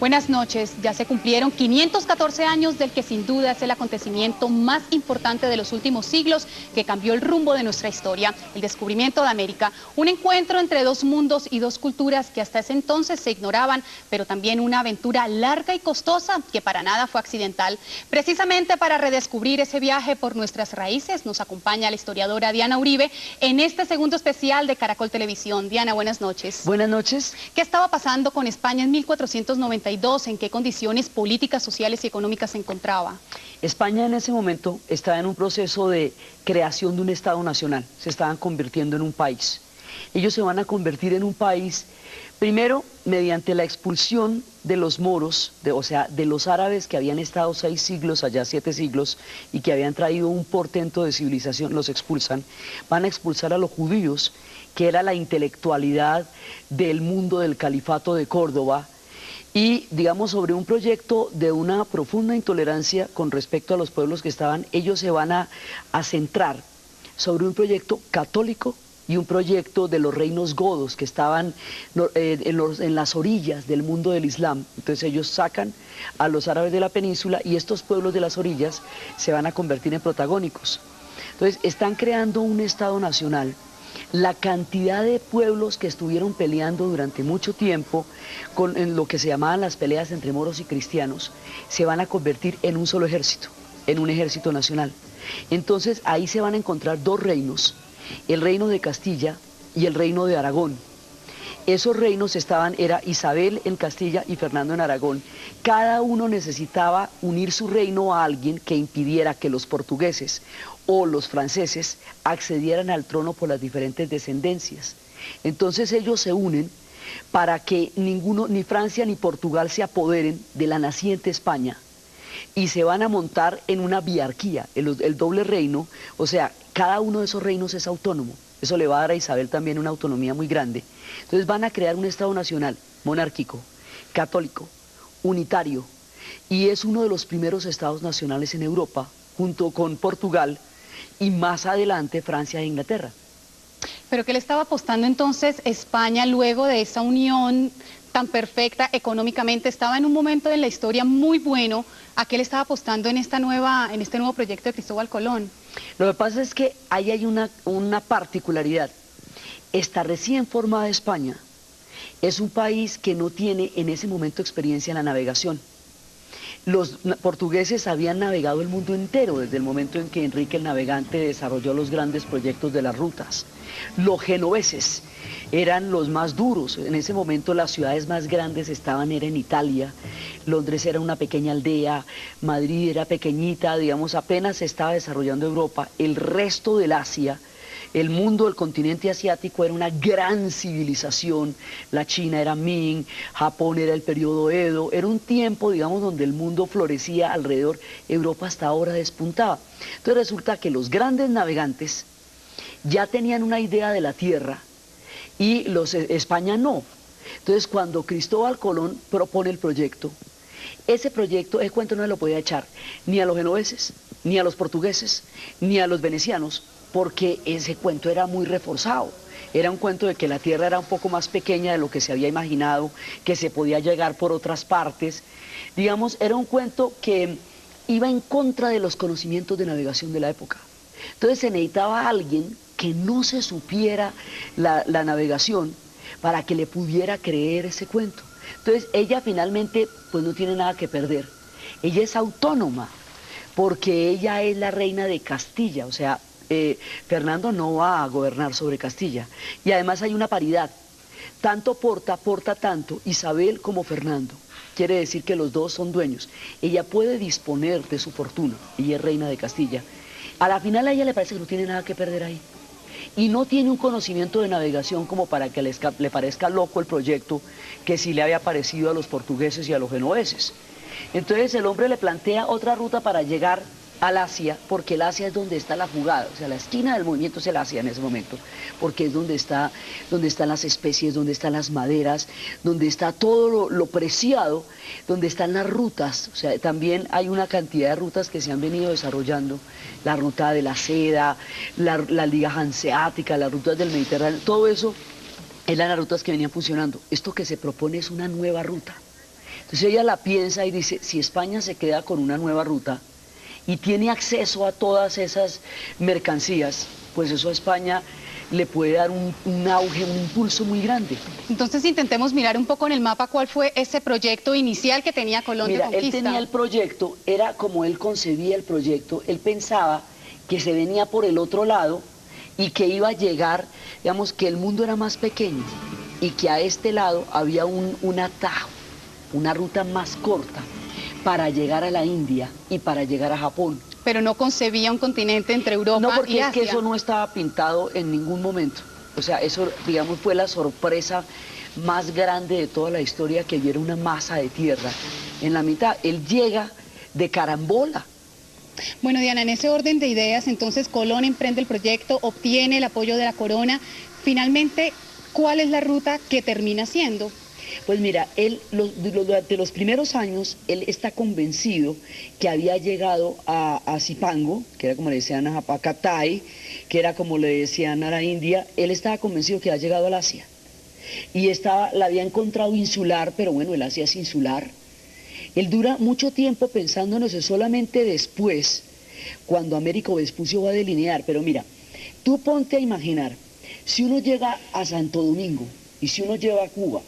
Buenas noches. Ya se cumplieron 514 años del que sin duda es el acontecimiento más importante de los últimos siglos que cambió el rumbo de nuestra historia, el descubrimiento de América. Un encuentro entre dos mundos y dos culturas que hasta ese entonces se ignoraban, pero también una aventura larga y costosa que para nada fue accidental. Precisamente para redescubrir ese viaje por nuestras raíces nos acompaña la historiadora Diana Uribe en este segundo especial de Caracol Televisión. Diana, buenas noches. Buenas noches. ¿Qué estaba pasando con España en 1492? ¿En qué condiciones políticas, sociales y económicas se encontraba? España en ese momento estaba en un proceso de creación de un Estado nacional. Se estaban convirtiendo en un país. Ellos se van a convertir en un país, primero, mediante la expulsión de los moros, o sea, de los árabes que habían estado 6 siglos, allá 7 siglos, y que habían traído un portento de civilización, los expulsan. Van a expulsar a los judíos, que era la intelectualidad del mundo del califato de Córdoba, y digamos sobre un proyecto de una profunda intolerancia con respecto a los pueblos que estaban, ellos se van a centrar sobre un proyecto católico y un proyecto de los reinos godos que estaban en las orillas del mundo del Islam. Entonces ellos sacan a los árabes de la península y estos pueblos de las orillas se van a convertir en protagónicos. Entonces están creando un Estado nacional. La cantidad de pueblos que estuvieron peleando durante mucho tiempo en lo que se llamaban las peleas entre moros y cristianos, se van a convertir en un solo ejército, en un ejército nacional. Entonces ahí se van a encontrar dos reinos, el reino de Castilla y el reino de Aragón. Esos reinos era Isabel en Castilla y Fernando en Aragón. Cada uno necesitaba unir su reino a alguien que impidiera que los portugueses o los franceses accedieran al trono por las diferentes descendencias. Entonces ellos se unen para que ni Francia ni Portugal se apoderen de la naciente España y se van a montar en una biarquía, el doble reino, o sea, cada uno de esos reinos es autónomo. Eso le va a dar a Isabel también una autonomía muy grande. Entonces van a crear un Estado nacional, monárquico, católico, unitario, y es uno de los primeros estados nacionales en Europa, junto con Portugal, y más adelante Francia e Inglaterra. ¿Pero qué le estaba apostando entonces España luego de esa unión tan perfecta económicamente? Estaba en un momento de la historia muy bueno. ¿A qué le estaba apostando en este nuevo proyecto de Cristóbal Colón? Lo que pasa es que ahí hay una particularidad. Esta recién formada España es un país que no tiene en ese momento experiencia en la navegación. Los portugueses habían navegado el mundo entero desde el momento en que Enrique el Navegante desarrolló los grandes proyectos de las rutas. Los genoveses eran los más duros. En ese momento las ciudades más grandes era en Italia. Londres era una pequeña aldea, Madrid era pequeñita, digamos, apenas se estaba desarrollando Europa. El resto del Asia, el mundo del continente asiático era una gran civilización. La China era Ming, Japón era el periodo Edo, era un tiempo, digamos, donde el mundo florecía alrededor. Europa hasta ahora despuntaba. Entonces resulta que los grandes navegantes ya tenían una idea de la tierra y España no. Entonces cuando Cristóbal Colón propone el proyecto, ese cuento no se lo podía echar ni a los genoveses, ni a los portugueses, ni a los venecianos, porque ese cuento era muy reforzado. Era un cuento de que la tierra era un poco más pequeña de lo que se había imaginado, que se podía llegar por otras partes. Digamos, era un cuento que iba en contra de los conocimientos de navegación de la época. Entonces se necesitaba alguien que no se supiera la navegación para que le pudiera creer ese cuento. Entonces ella finalmente pues no tiene nada que perder. Ella es autónoma porque ella es la reina de Castilla, o sea, Fernando no va a gobernar sobre Castilla. Y además hay una paridad. Tanto porta tanto Isabel como Fernando. Quiere decir que los dos son dueños. Ella puede disponer de su fortuna. Ella es reina de Castilla. A la final a ella le parece que no tiene nada que perder ahí. Y no tiene un conocimiento de navegación como para que le parezca loco el proyecto que sí le había parecido a los portugueses y a los genoveses. Entonces el hombre le plantea otra ruta para llegar al Asia, porque el Asia es donde está la jugada, o sea, la esquina del movimiento es el Asia en ese momento, porque es donde están las especies, donde están las maderas, donde está todo lo preciado, donde están las rutas. O sea, también hay una cantidad de rutas que se han venido desarrollando, la ruta de la seda, la liga hanseática, las rutas del Mediterráneo, todo eso eran las rutas que venían funcionando. Esto que se propone es una nueva ruta. Entonces ella la piensa y dice, si España se queda con una nueva ruta y tiene acceso a todas esas mercancías, pues eso a España le puede dar un auge, un impulso muy grande. Entonces intentemos mirar un poco en el mapa cuál fue ese proyecto inicial que tenía Colón de conquista. Mira, él tenía el proyecto, era como él concebía el proyecto, él pensaba que se venía por el otro lado y que iba a llegar, digamos, que el mundo era más pequeño y que a este lado había un atajo, una ruta más corta para llegar a la India y para llegar a Japón. Pero no concebía un continente entre Europa y Asia. No, porque es que eso no estaba pintado en ningún momento. O sea, eso, digamos, fue la sorpresa más grande de toda la historia, que hubiera una masa de tierra en la mitad. Él llega de carambola. Bueno, Diana, en ese orden de ideas, entonces Colón emprende el proyecto, obtiene el apoyo de la corona. Finalmente, ¿cuál es la ruta que termina siendo? Pues mira, él durante los primeros años, él está convencido que había llegado a Zipango, que era como le decían a Japacatay, que era como le decían a la India. Él estaba convencido que había llegado al Asia. Y la había encontrado insular, pero bueno, el Asia es insular. Él dura mucho tiempo pensando en eso, solamente después, cuando Américo Vespucio va a delinear. Pero mira, tú ponte a imaginar, si uno llega a Santo Domingo, y si uno llega a Cuba,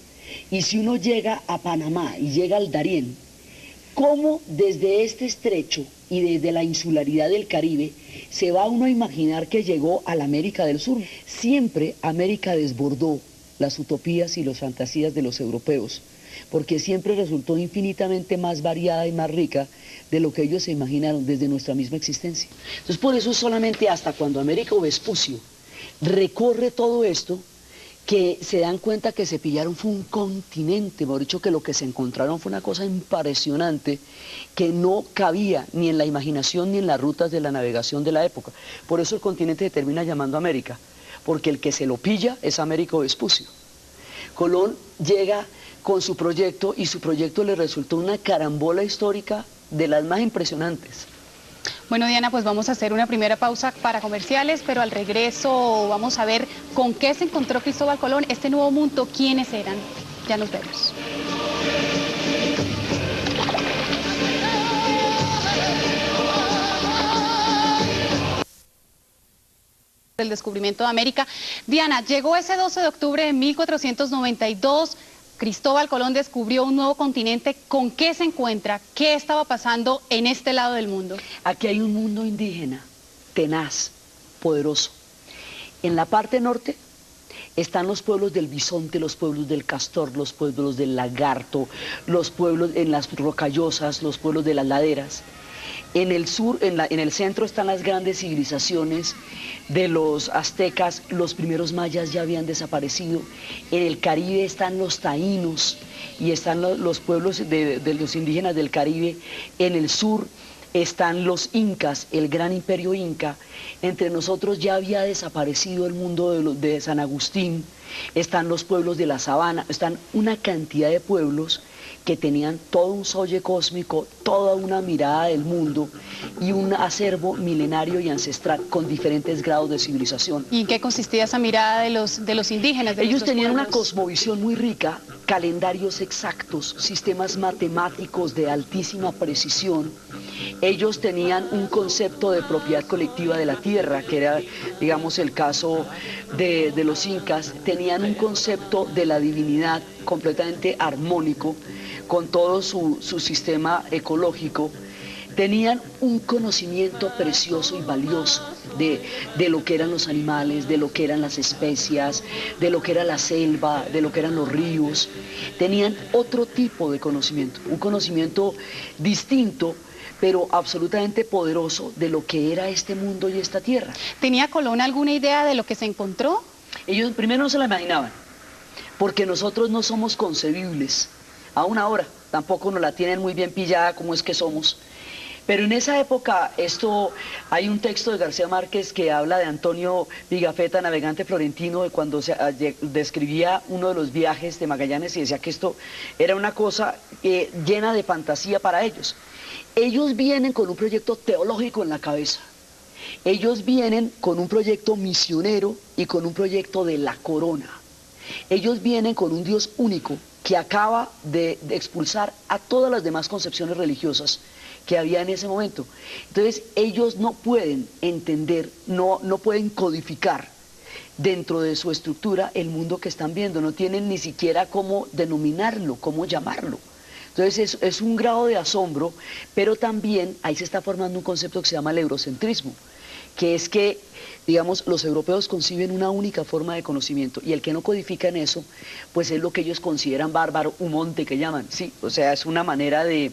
y si uno llega a Panamá y llega al Darién, ¿cómo desde este estrecho y desde la insularidad del Caribe se va uno a imaginar que llegó a la América del Sur? Siempre América desbordó las utopías y las fantasías de los europeos, porque siempre resultó infinitamente más variada y más rica de lo que ellos se imaginaron desde nuestra misma existencia. Entonces por eso solamente hasta cuando Américo Vespucio recorre todo esto, que se dan cuenta que se pillaron fue un continente, mejor dicho, que lo que se encontraron fue una cosa impresionante que no cabía ni en la imaginación ni en las rutas de la navegación de la época. Por eso el continente se termina llamando América, porque el que se lo pilla es Américo Vespucio. Colón llega con su proyecto y su proyecto le resultó una carambola histórica de las más impresionantes. Bueno, Diana, pues vamos a hacer una primera pausa para comerciales, pero al regreso vamos a ver con qué se encontró Cristóbal Colón, este nuevo mundo, quiénes eran. Ya nos vemos. El descubrimiento de América. Diana, llegó ese 12 de octubre de 1492, Cristóbal Colón descubrió un nuevo continente. ¿Con qué se encuentra? ¿Qué estaba pasando en este lado del mundo? Aquí hay un mundo indígena, tenaz, poderoso. En la parte norte están los pueblos del bisonte, los pueblos del castor, los pueblos del lagarto, los pueblos en las rocallosas, los pueblos de las laderas. En el sur, en el centro están las grandes civilizaciones de los aztecas, los primeros mayas ya habían desaparecido. En el Caribe están los taínos y están los pueblos de los indígenas del Caribe. En el sur están los incas, el gran imperio inca. Entre nosotros ya había desaparecido el mundo de San Agustín. Están los pueblos de la sabana, están una cantidad de pueblos que tenían todo un solle cósmico, toda una mirada del mundo y un acervo milenario y ancestral con diferentes grados de civilización. ¿Y en qué consistía esa mirada de los indígenas? Ellos tenían una cosmovisión muy rica, calendarios exactos, sistemas matemáticos de altísima precisión. Ellos tenían un concepto de propiedad colectiva de la tierra, que era, digamos, el caso de los incas. Tenían un concepto de la divinidad completamente armónico, con todo su sistema ecológico. Tenían un conocimiento precioso y valioso de lo que eran los animales, de lo que eran las especias, de lo que era la selva, de lo que eran los ríos. Tenían otro tipo de conocimiento, un conocimiento distinto, pero absolutamente poderoso de lo que era este mundo y esta tierra. ¿Tenía Colón alguna idea de lo que se encontró? Ellos primero no se la imaginaban, porque nosotros no somos concebibles. Aún ahora, tampoco nos la tienen muy bien pillada como es que somos. Pero en esa época, hay un texto de García Márquez que habla de Antonio Pigafetta, navegante florentino, de cuando describía uno de los viajes de Magallanes y decía que esto era una cosa llena de fantasía para ellos. Ellos vienen con un proyecto teológico en la cabeza. Ellos vienen con un proyecto misionero y con un proyecto de la corona. Ellos vienen con un Dios único que acaba de expulsar a todas las demás concepciones religiosas que había en ese momento. Entonces ellos no pueden entender, no pueden codificar dentro de su estructura el mundo que están viendo, no tienen ni siquiera cómo denominarlo, cómo llamarlo. Entonces es un grado de asombro, pero también ahí se está formando un concepto que se llama el eurocentrismo, que es que, digamos, los europeos conciben una única forma de conocimiento y el que no codifica en eso, pues es lo que ellos consideran bárbaro, un monte que llaman, sí, o sea, es una manera de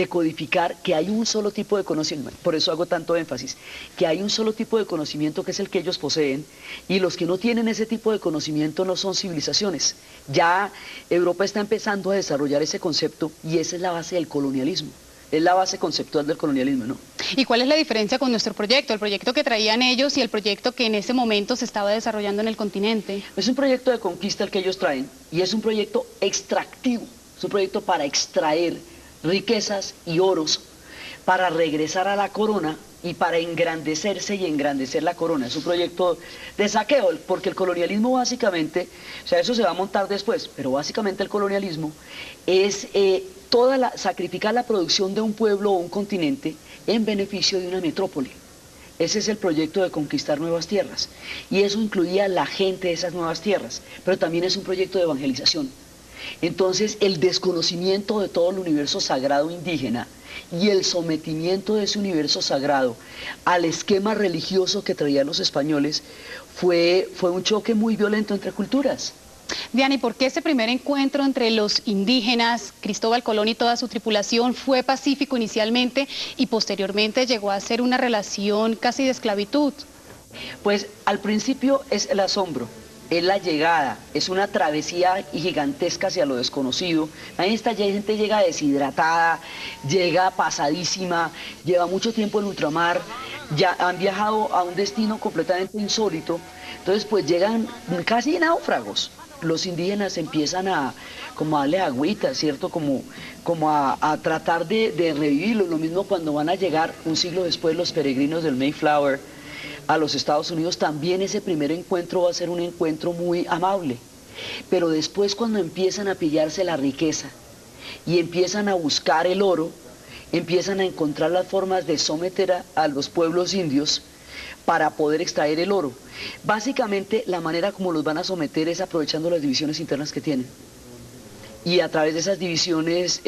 codificar que hay un solo tipo de conocimiento, por eso hago tanto énfasis, que hay un solo tipo de conocimiento que es el que ellos poseen y los que no tienen ese tipo de conocimiento no son civilizaciones. Ya Europa está empezando a desarrollar ese concepto y esa es la base del colonialismo. Es la base conceptual del colonialismo, ¿no? ¿Y cuál es la diferencia con nuestro proyecto? El proyecto que traían ellos y el proyecto que en ese momento se estaba desarrollando en el continente. Es un proyecto de conquista el que ellos traen y es un proyecto extractivo, es un proyecto para extraer riquezas y oros, para regresar a la corona y para engrandecerse y engrandecer la corona. Es un proyecto de saqueo, porque el colonialismo básicamente, o sea, eso se va a montar después, pero básicamente el colonialismo es sacrificar la producción de un pueblo o un continente en beneficio de una metrópoli. Ese es el proyecto de conquistar nuevas tierras, y eso incluía la gente de esas nuevas tierras, pero también es un proyecto de evangelización. Entonces el desconocimiento de todo el universo sagrado indígena y el sometimiento de ese universo sagrado al esquema religioso que traían los españoles fue un choque muy violento entre culturas. Diana, ¿y por qué ese primer encuentro entre los indígenas, Cristóbal Colón y toda su tripulación, fue pacífico inicialmente y posteriormente llegó a ser una relación casi de esclavitud? Pues al principio es el asombro. Es la llegada, es una travesía gigantesca hacia lo desconocido. Ahí esta gente llega deshidratada, llega pasadísima, lleva mucho tiempo en ultramar, ya han viajado a un destino completamente insólito, entonces pues llegan casi náufragos. Los indígenas empiezan a darle agüita, ¿cierto? Como a tratar de revivirlo. Lo mismo cuando van a llegar un siglo después los peregrinos del Mayflower a los Estados Unidos, también ese primer encuentro va a ser un encuentro muy amable. Pero después, cuando empiezan a pillarse la riqueza y empiezan a buscar el oro, empiezan a encontrar las formas de someter a los pueblos indios para poder extraer el oro. Básicamente, la manera como los van a someter es aprovechando las divisiones internas que tienen. Y a través de esas divisiones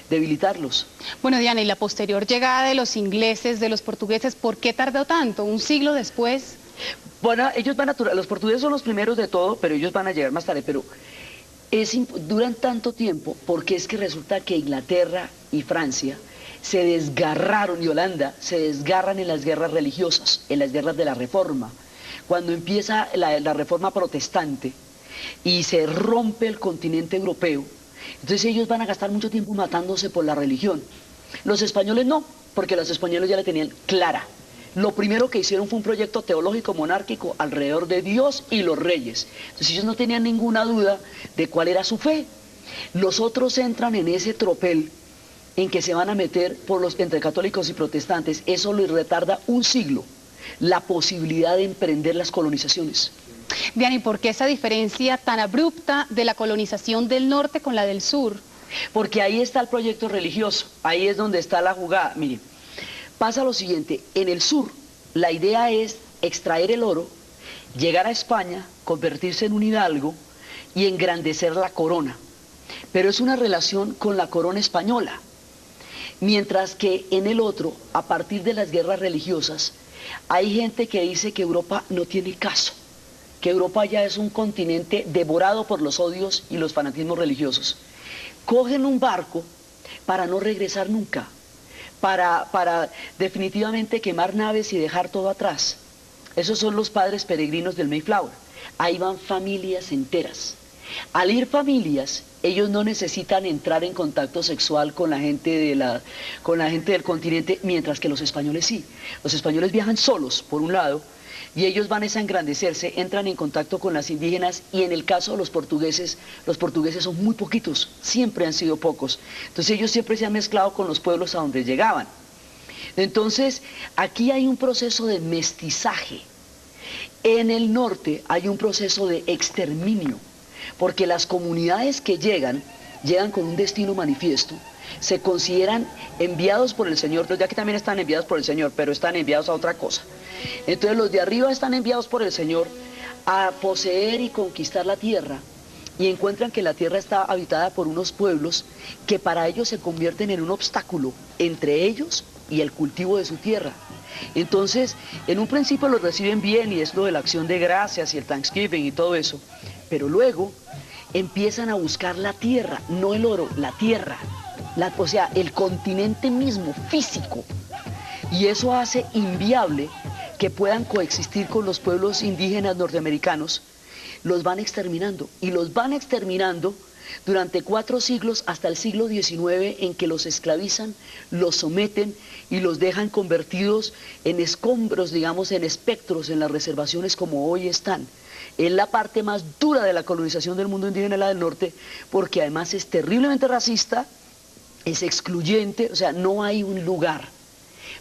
debilitarlos. Bueno, Diana, y la posterior llegada de los ingleses, de los portugueses, ¿por qué tardó tanto? ¿Un siglo después? Bueno, los portugueses son los primeros de todo, pero ellos van a llegar más tarde. Pero duran tanto tiempo porque es que resulta que Inglaterra y Francia se desgarraron, y Holanda se desgarran en las guerras religiosas, en las guerras de la Reforma. Cuando empieza la Reforma protestante, y se rompe el continente europeo, entonces ellos van a gastar mucho tiempo matándose por la religión. Los españoles no, porque los españoles ya la tenían clara. Lo primero que hicieron fue un proyecto teológico monárquico alrededor de Dios y los reyes. Entonces ellos no tenían ninguna duda de cuál era su fe. Los otros entran en ese tropel en que se van a meter entre católicos y protestantes. Eso les retarda un siglo la posibilidad de emprender las colonizaciones. Diana, ¿y por qué esa diferencia tan abrupta de la colonización del norte con la del sur? Porque ahí está el proyecto religioso, ahí es donde está la jugada. Mire, pasa lo siguiente, en el sur la idea es extraer el oro, llegar a España, convertirse en un hidalgo y engrandecer la corona. Pero es una relación con la corona española. Mientras que en el otro, a partir de las guerras religiosas, hay gente que dice que Europa no tiene caso, que Europa ya es un continente devorado por los odios y los fanatismos religiosos. Cogen un barco para no regresar nunca, para definitivamente quemar naves y dejar todo atrás. Esos son los padres peregrinos del Mayflower. Ahí van familias enteras. Al ir familias, ellos no necesitan entrar en contacto sexual con la gente del continente, mientras que los españoles sí. Los españoles viajan solos, por un lado, y ellos van a engrandecerse, entran en contacto con las indígenas, y en el caso de los portugueses son muy poquitos, siempre han sido pocos. Entonces ellos siempre se han mezclado con los pueblos a donde llegaban. Entonces aquí hay un proceso de mestizaje. En el norte hay un proceso de exterminio, porque las comunidades que llegan con un destino manifiesto, se consideran enviados por el Señor, ya que también están enviados por el Señor, pero están enviados a otra cosa. Entonces los de arriba están enviados por el Señor a poseer y conquistar la tierra, y encuentran que la tierra está habitada por unos pueblos que para ellos se convierten en un obstáculo entre ellos y el cultivo de su tierra. Entonces, en un principio los reciben bien, y es lo de la acción de gracias y el Thanksgiving y todo eso, pero luego empiezan a buscar la tierra, no el oro, la tierra, o sea, el continente mismo, físico, y eso hace inviable que puedan coexistir con los pueblos indígenas norteamericanos. Los van exterminando, y los van exterminando durante 4 siglos hasta el siglo XIX, en que los esclavizan, los someten y los dejan convertidos en escombros, digamos, en espectros en las reservaciones como hoy están. Es la parte más dura de la colonización del mundo indígena, la del norte, porque además es terriblemente racista, es excluyente, o sea, no hay un lugar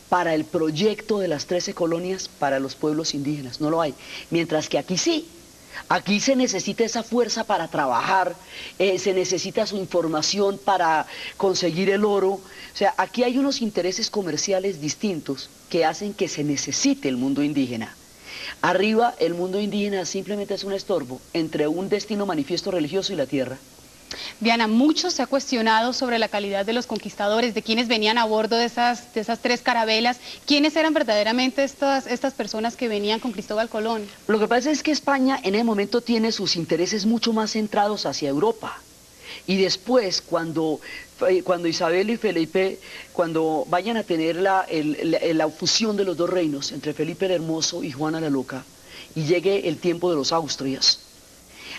para el proyecto de las 13 colonias para los pueblos indígenas, no lo hay. Mientras que aquí sí. Aquí se necesita esa fuerza para trabajar, se necesita su información para conseguir el oro. O sea, aquí hay unos intereses comerciales distintos que hacen que se necesite el mundo indígena. Arriba, el mundo indígena simplemente es un estorbo entre un destino manifiesto religioso y la tierra. Diana, mucho se ha cuestionado sobre la calidad de los conquistadores, de quienes venían a bordo de esas 3 carabelas. ¿Quiénes eran verdaderamente estas personas que venían con Cristóbal Colón? Lo que pasa es que España en ese momento tiene sus intereses mucho más centrados hacia Europa. Y después, cuando Isabel y Felipe, cuando vayan a tener la fusión de los 2 reinos, entre Felipe el Hermoso y Juana la Loca, y llegue el tiempo de los Austrias,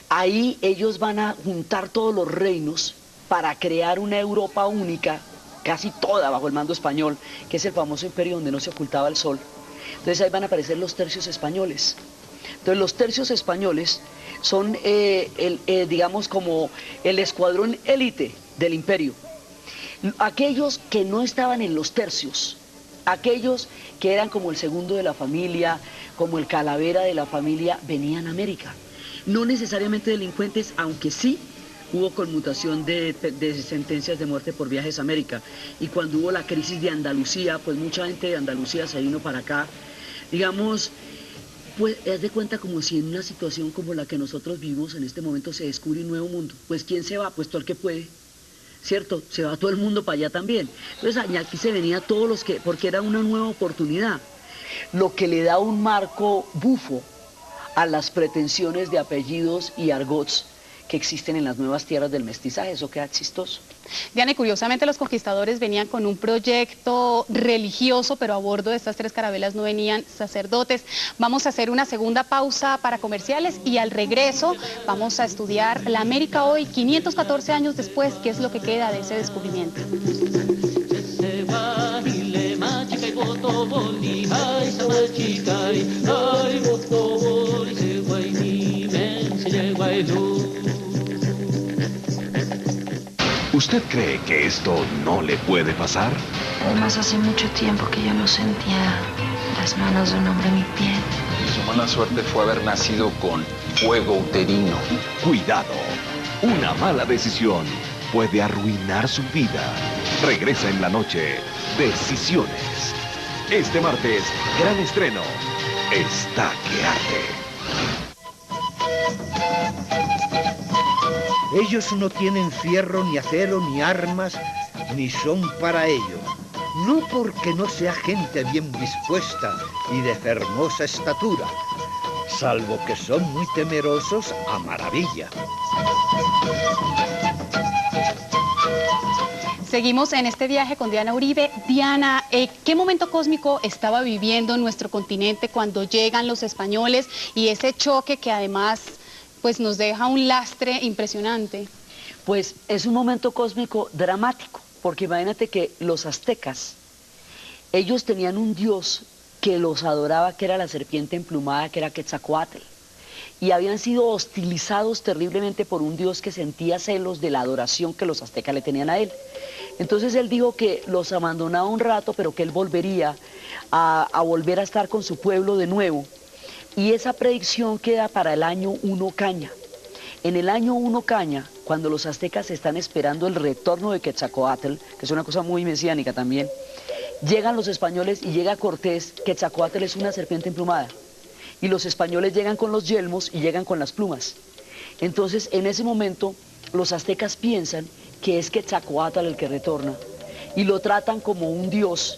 ahí ellos van a juntar todos los reinos para crear una Europa única, casi toda bajo el mando español, que es el famoso imperio donde no se ocultaba el sol. Entonces ahí van a aparecer los tercios españoles. Entonces los tercios españoles son, digamos, como el escuadrón élite del imperio. Aquellos que no estaban en los tercios, aquellos que eran como el segundo de la familia, como el calavera de la familia, venían a América. No necesariamente delincuentes, aunque sí hubo conmutación de sentencias de muerte por viajes a América. Y cuando hubo la crisis de Andalucía, pues mucha gente de Andalucía se vino para acá. Digamos, pues haz de cuenta como si en una situación como la que nosotros vivimos en este momento se descubre un nuevo mundo. Pues ¿quién se va? Pues todo el que puede, ¿cierto? Se va todo el mundo para allá también. Entonces aquí se venía todos los que, porque era una nueva oportunidad, lo que le da un marco bufo a las pretensiones de apellidos y argots que existen en las nuevas tierras del mestizaje. Eso queda chistoso. Diana, y curiosamente los conquistadores venían con un proyecto religioso, pero a bordo de estas 3 carabelas no venían sacerdotes. Vamos a hacer una segunda pausa para comerciales, y al regreso vamos a estudiar la América hoy, 514 años después, qué es lo que queda de ese descubrimiento. ¿Usted cree que esto no le puede pasar? Además, hace mucho tiempo que yo no sentía las manos de un hombre en mi piel. Su mala suerte fue haber nacido con fuego uterino. Cuidado, una mala decisión puede arruinar su vida. Regresa en la noche, Decisiones. Este martes, gran estreno, Está que arde. Ellos no tienen fierro, ni acero, ni armas, ni son para ello. No porque no sea gente bien dispuesta y de hermosa estatura, salvo que son muy temerosos a maravilla. Seguimos en este viaje con Diana Uribe. Diana, ¿qué momento cósmico estaba viviendo nuestro continente cuando llegan los españoles y ese choque que además pues nos deja un lastre impresionante? Pues es un momento cósmico dramático, porque imagínate que los aztecas, ellos tenían un dios que los adoraba, que era la serpiente emplumada, que era Quetzalcóatl, y habían sido hostilizados terriblemente por un dios que sentía celos de la adoración que los aztecas le tenían a él. Entonces él dijo que los abandonaba un rato, pero que él volvería a volver a estar con su pueblo de nuevo. Y esa predicción queda para el año 1 Caña. En el año 1 Caña, cuando los aztecas están esperando el retorno de Quetzalcóatl, que es una cosa muy mesiánica también, llegan los españoles y llega Cortés. Quetzalcóatl es una serpiente emplumada, y los españoles llegan con los yelmos y llegan con las plumas. Entonces, en ese momento, los aztecas piensan que es Quetzalcóatl el que retorna, y lo tratan como un dios,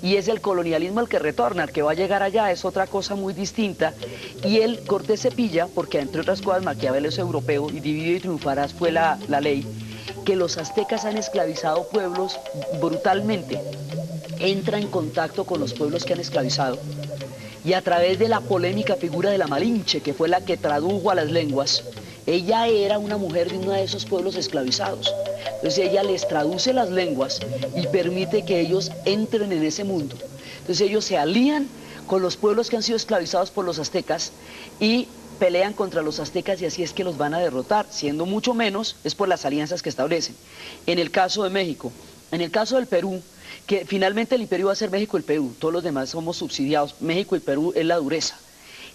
y es el colonialismo el que retorna, el que va a llegar allá, es otra cosa muy distinta, y Cortés se pilla, porque entre otras cosas Maquiavelo es europeo, y divide y triunfarás fue la ley, que los aztecas han esclavizado pueblos brutalmente, entra en contacto con los pueblos que han esclavizado, y a través de la polémica figura de la Malinche, que fue la que tradujo a las lenguas, ella era una mujer de uno de esos pueblos esclavizados. Entonces ella les traduce las lenguas y permite que ellos entren en ese mundo. Entonces ellos se alían con los pueblos que han sido esclavizados por los aztecas y pelean contra los aztecas, y así es que los van a derrotar, siendo mucho menos es por las alianzas que establecen. En el caso de México, en el caso del Perú, que finalmente el imperio va a ser México y el Perú, todos los demás somos subsidiados, México y Perú es la dureza.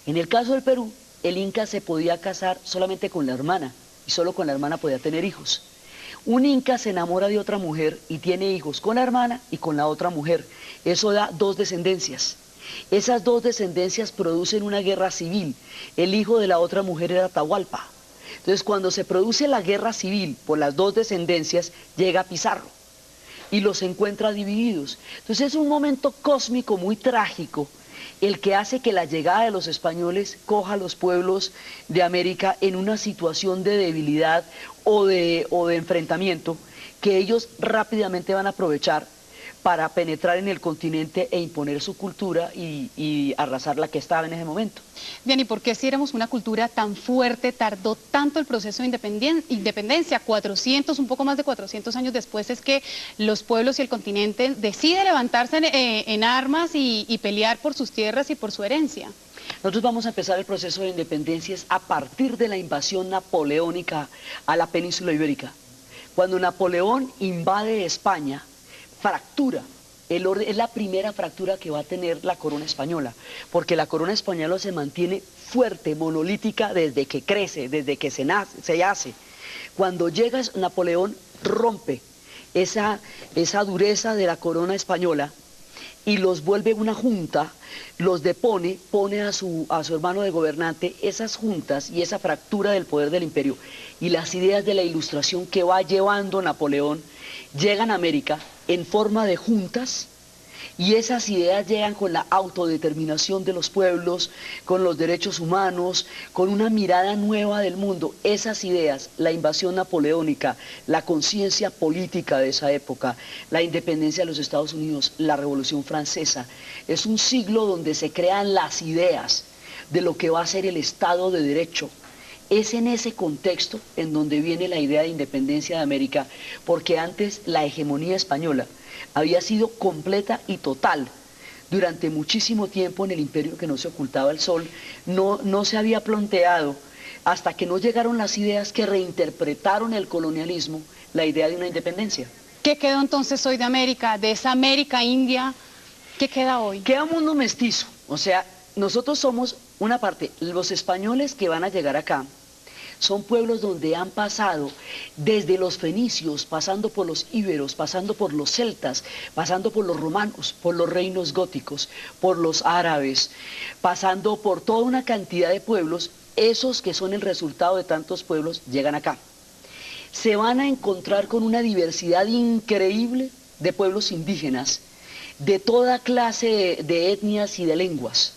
En el caso del Perú, el inca se podía casar solamente con la hermana, y solo con la hermana podía tener hijos. Un inca se enamora de otra mujer y tiene hijos con la hermana y con la otra mujer. Eso da 2 descendencias. Esas 2 descendencias producen una guerra civil. El hijo de la otra mujer era Atahualpa. Entonces, cuando se produce la guerra civil por las 2 descendencias, llega Pizarro y los encuentra divididos. Entonces es un momento cósmico muy trágico, el que hace que la llegada de los españoles coja a los pueblos de América en una situación de debilidad o de enfrentamiento, que ellos rápidamente van a aprovechar para penetrar en el continente e imponer su cultura y arrasar la que estaba en ese momento. Bien, ¿y por qué si éramos una cultura tan fuerte tardó tanto el proceso de independencia? 400, un poco más de 400 años después es que los pueblos y el continente deciden levantarse en armas y pelear por sus tierras y por su herencia. Nosotros vamos a empezar el proceso de independencias a partir de la invasión napoleónica a la península ibérica. Cuando Napoleón invade España, fractura el orden, es la primera fractura que va a tener la corona española, porque la corona española se mantiene fuerte, monolítica, desde que crece, desde que se hace. Cuando llega Napoleón, rompe esa dureza de la corona española y los vuelve una junta, los depone, pone a su hermano de gobernante. Esas juntas y esa fractura del poder del imperio y las ideas de la Ilustración que va llevando Napoleón llegan a América en forma de juntas, y esas ideas llegan con la autodeterminación de los pueblos, con los derechos humanos, con una mirada nueva del mundo. Esas ideas, la invasión napoleónica, la conciencia política de esa época, la independencia de los Estados Unidos, la Revolución Francesa, es un siglo donde se crean las ideas de lo que va a ser el Estado de Derecho. Es en ese contexto en donde viene la idea de independencia de América, porque antes la hegemonía española había sido completa y total. Durante muchísimo tiempo en el imperio que no se ocultaba el sol, no se había planteado, hasta que no llegaron las ideas que reinterpretaron el colonialismo, la idea de una independencia. ¿Qué quedó entonces hoy de América, de esa América India? ¿Qué queda hoy? Queda un mundo mestizo, o sea, nosotros somos una parte, los españoles que van a llegar acá, son pueblos donde han pasado desde los fenicios, pasando por los íberos, pasando por los celtas, pasando por los romanos, por los reinos góticos, por los árabes, pasando por toda una cantidad de pueblos. Esos que son el resultado de tantos pueblos llegan acá. Se van a encontrar con una diversidad increíble de pueblos indígenas, de toda clase de etnias y de lenguas.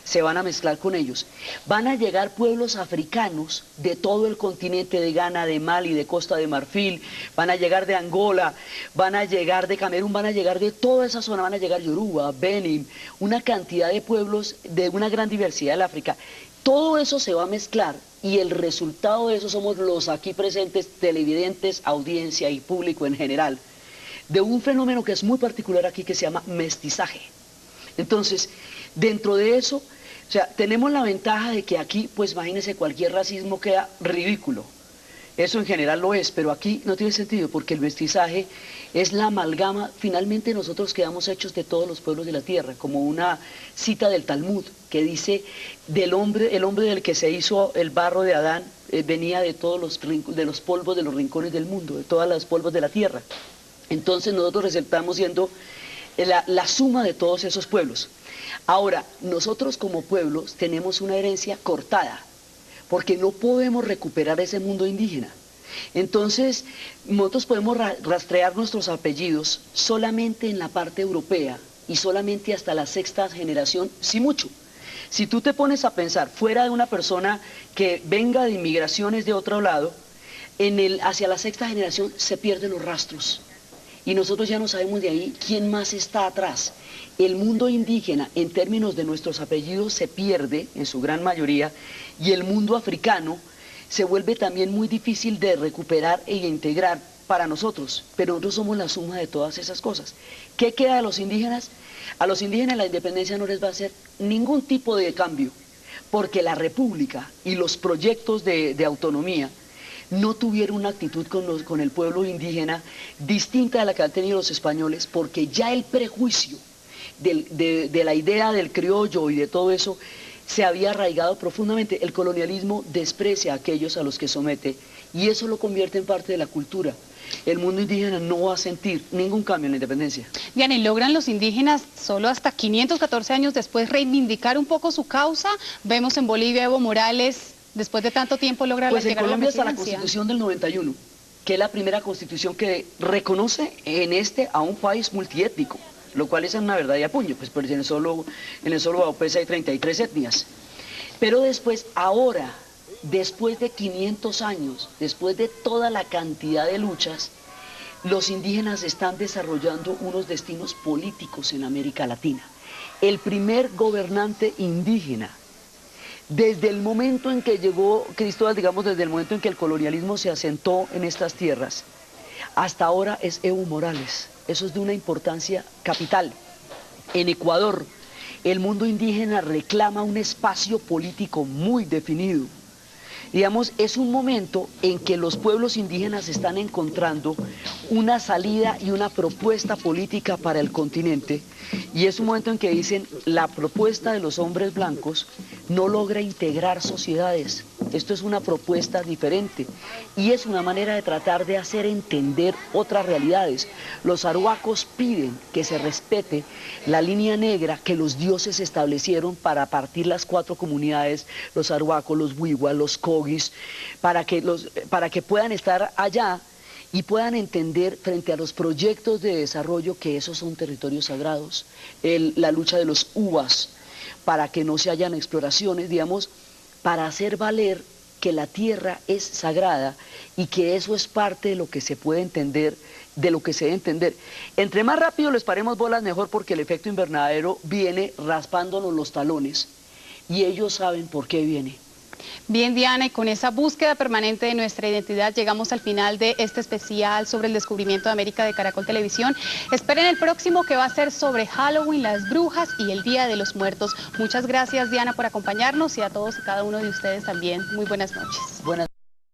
Se van a mezclar con ellos. Van a llegar pueblos africanos de todo el continente, de Ghana, de Mali, de Costa de Marfil, van a llegar de Angola, van a llegar de Camerún, van a llegar de toda esa zona, van a llegar Yoruba, Benin, una cantidad de pueblos de una gran diversidad del África. Todo eso se va a mezclar y el resultado de eso somos los aquí presentes, televidentes, audiencia y público en general, de un fenómeno que es muy particular aquí que se llama mestizaje. Entonces, dentro de eso, o sea, tenemos la ventaja de que aquí, pues imagínense, cualquier racismo queda ridículo. Eso en general lo es, pero aquí no tiene sentido porque el mestizaje es la amalgama. Finalmente nosotros quedamos hechos de todos los pueblos de la tierra, como una cita del Talmud que dice el hombre del que se hizo el barro de Adán, venía de todos de los polvos de los rincones del mundo, de todos los polvos de la tierra. Entonces nosotros resultamos siendo la suma de todos esos pueblos. Ahora, nosotros como pueblos tenemos una herencia cortada, porque no podemos recuperar ese mundo indígena. Entonces, nosotros podemos rastrear nuestros apellidos solamente en la parte europea y solamente hasta la sexta generación, si mucho. Si tú te pones a pensar fuera de una persona que venga de inmigraciones de otro lado, hacia la sexta generación se pierden los rastros. Y nosotros ya no sabemos de ahí quién más está atrás. El mundo indígena, en términos de nuestros apellidos, se pierde en su gran mayoría, y el mundo africano se vuelve también muy difícil de recuperar e integrar para nosotros, pero nosotros somos la suma de todas esas cosas. ¿Qué queda de los indígenas? A los indígenas la independencia no les va a hacer ningún tipo de cambio, porque la república y los proyectos de autonomía no tuvieron una actitud con el pueblo indígena distinta de la que han tenido los españoles, porque ya el prejuicio de la idea del criollo y de todo eso se había arraigado profundamente. El colonialismo desprecia a aquellos a los que somete, y eso lo convierte en parte de la cultura. El mundo indígena no va a sentir ningún cambio en la independencia. Diana, ¿y logran los indígenas solo hasta 514 años después reivindicar un poco su causa? Vemos en Bolivia Evo Morales, después de tanto tiempo, logra llegar a la presidencia. Pues en Colombia está la Constitución del 91, que es la primera constitución que reconoce a un país multiétnico, lo cual es una verdad y a puño, pues en el solo Baupés hay 33 etnias. Pero después, ahora, después de 500 años, después de toda la cantidad de luchas, los indígenas están desarrollando unos destinos políticos en América Latina. El primer gobernante indígena, desde el momento en que llegó Cristóbal, digamos, desde el momento en que el colonialismo se asentó en estas tierras, hasta ahora es Evo Morales. Eso es de una importancia capital. En Ecuador, el mundo indígena reclama un espacio político muy definido. Digamos, es un momento en que los pueblos indígenas están encontrando una salida y una propuesta política para el continente, y es un momento en que dicen: la propuesta de los hombres blancos no logra integrar sociedades. Esto es una propuesta diferente y es una manera de tratar de hacer entender otras realidades. Los arhuacos piden que se respete la línea negra que los dioses establecieron para partir las 4 comunidades, los arhuacos, los wiwas, los cogis, para que puedan estar allá y puedan entender frente a los proyectos de desarrollo que esos son territorios sagrados. La lucha de los uvas, para que no se hayan exploraciones, digamos, para hacer valer que la tierra es sagrada y que eso es parte de lo que se puede entender, de lo que se debe entender. Entre más rápido les paremos bolas, mejor, porque el efecto invernadero viene raspándonos los talones y ellos saben por qué viene. Bien, Diana, y con esa búsqueda permanente de nuestra identidad llegamos al final de este especial sobre el descubrimiento de América de Caracol Televisión. Esperen el próximo, que va a ser sobre Halloween, las brujas y el Día de los Muertos. Muchas gracias, Diana, por acompañarnos, y a todos y cada uno de ustedes también. Muy buenas noches.